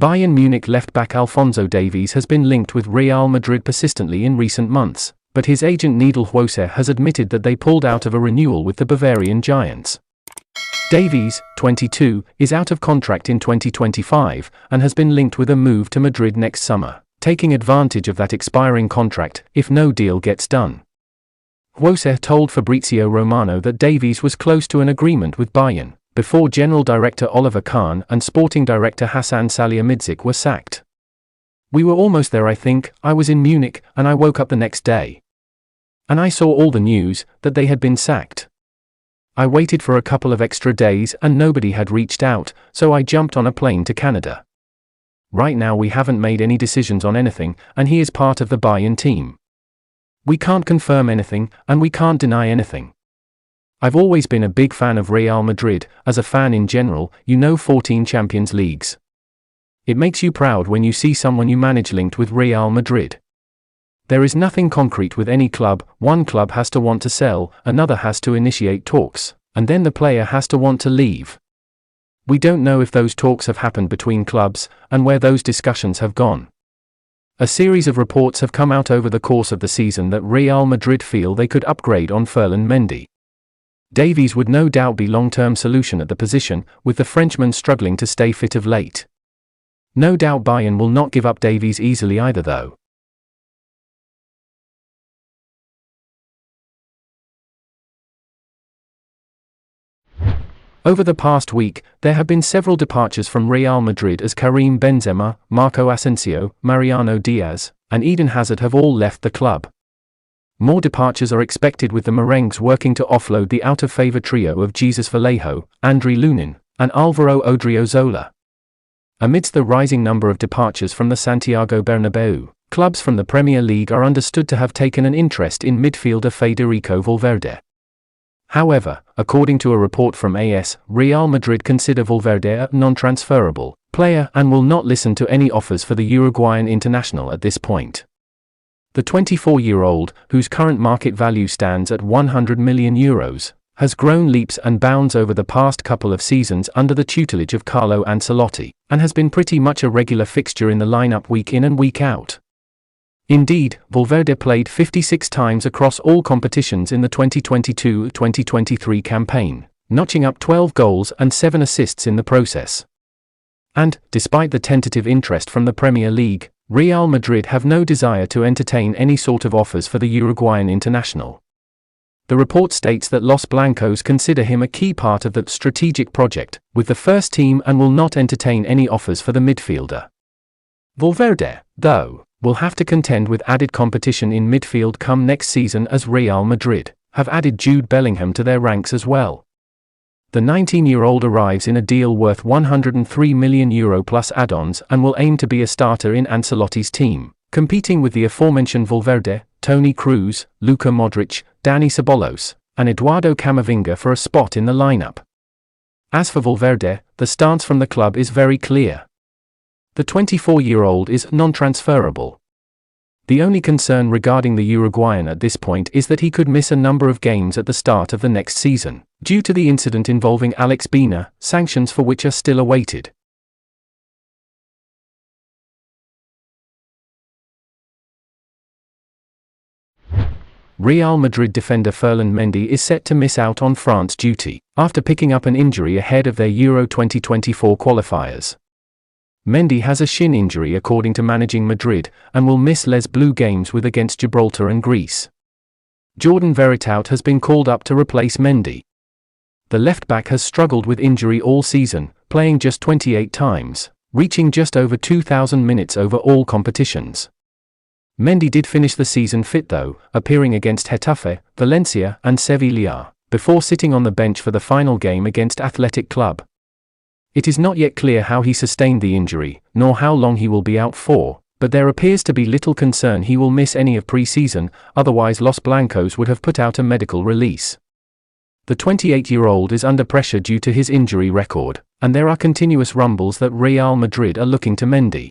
Bayern Munich left-back Alphonso Davies has been linked with Real Madrid persistently in recent months, but his agent Needle Jose has admitted that they pulled out of a renewal with the Bavarian Giants. Davies, 22, is out of contract in 2025 and has been linked with a move to Madrid next summer, taking advantage of that expiring contract if no deal gets done. Jose told Fabrizio Romano that Davies was close to an agreement with Bayern before General Director Oliver Kahn and Sporting Director Hassan Salihamidzic were sacked. "We were almost there, I think. I was in Munich and I woke up the next day. And I saw all the news that they had been sacked. I waited for a couple of extra days and nobody had reached out, so I jumped on a plane to Canada. Right now we haven't made any decisions on anything, and he is part of the Bayern team. We can't confirm anything, and we can't deny anything. I've always been a big fan of Real Madrid. As a fan in general, 14 Champions Leagues. It makes you proud when you see someone you manage linked with Real Madrid. There is nothing concrete with any club. One club has to want to sell, another has to initiate talks, and then the player has to want to leave. We don't know if those talks have happened between clubs, and where those discussions have gone. A series of reports have come out over the course of the season that Real Madrid feel they could upgrade on Ferland Mendy. Davies would no doubt be long-term solution at the position, with the Frenchman struggling to stay fit of late. No doubt Bayern will not give up Davies easily either though. Over the past week, there have been several departures from Real Madrid as Karim Benzema, Marco Asensio, Mariano Diaz, and Eden Hazard have all left the club. More departures are expected, with the Merengues working to offload the out-of-favor trio of Jesus Vallejo, Andriy Lunin, and Alvaro Odriozola. Amidst the rising number of departures from the Santiago Bernabeu, clubs from the Premier League are understood to have taken an interest in midfielder Federico Valverde. However, according to a report from AS, Real Madrid consider Valverde a non-transferable player and will not listen to any offers for the Uruguayan international at this point. The 24-year-old, whose current market value stands at €100 million, has grown leaps and bounds over the past couple of seasons under the tutelage of Carlo Ancelotti, and has been pretty much a regular fixture in the lineup week in and week out. Indeed, Valverde played 56 times across all competitions in the 2022-2023 campaign, notching up 12 goals and 7 assists in the process. And, despite the tentative interest from the Premier League, Real Madrid have no desire to entertain any sort of offers for the Uruguayan international. The report states that Los Blancos consider him a key part of the strategic project with the first team and will not entertain any offers for the midfielder. Valverde, though, will have to contend with added competition in midfield come next season, as Real Madrid have added Jude Bellingham to their ranks as well. The 19-year-old arrives in a deal worth €103 million plus add-ons and will aim to be a starter in Ancelotti's team, competing with the aforementioned Valverde, Toni Kroos, Luka Modric, Dani Ceballos, and Eduardo Camavinga for a spot in the lineup. As for Valverde, the stance from the club is very clear. The 24-year-old is non-transferable. The only concern regarding the Uruguayan at this point is that he could miss a number of games at the start of the next season, due to the incident involving Alex Bina, sanctions for which are still awaited. Real Madrid defender Ferland Mendy is set to miss out on France duty, after picking up an injury ahead of their Euro 2024 qualifiers. Mendy has a shin injury according to Managing Madrid, and will miss Les Blue games with against Gibraltar and Greece. Jordan Veretout has been called up to replace Mendy. The left-back has struggled with injury all season, playing just 28 times, reaching just over 2,000 minutes over all competitions. Mendy did finish the season fit though, appearing against Getafe, Valencia and Sevilla, before sitting on the bench for the final game against Athletic Club. It is not yet clear how he sustained the injury, nor how long he will be out for, but there appears to be little concern he will miss any of pre-season, otherwise Los Blancos would have put out a medical release. The 28-year-old is under pressure due to his injury record, and there are continuous rumbles that Real Madrid are looking to Mendy.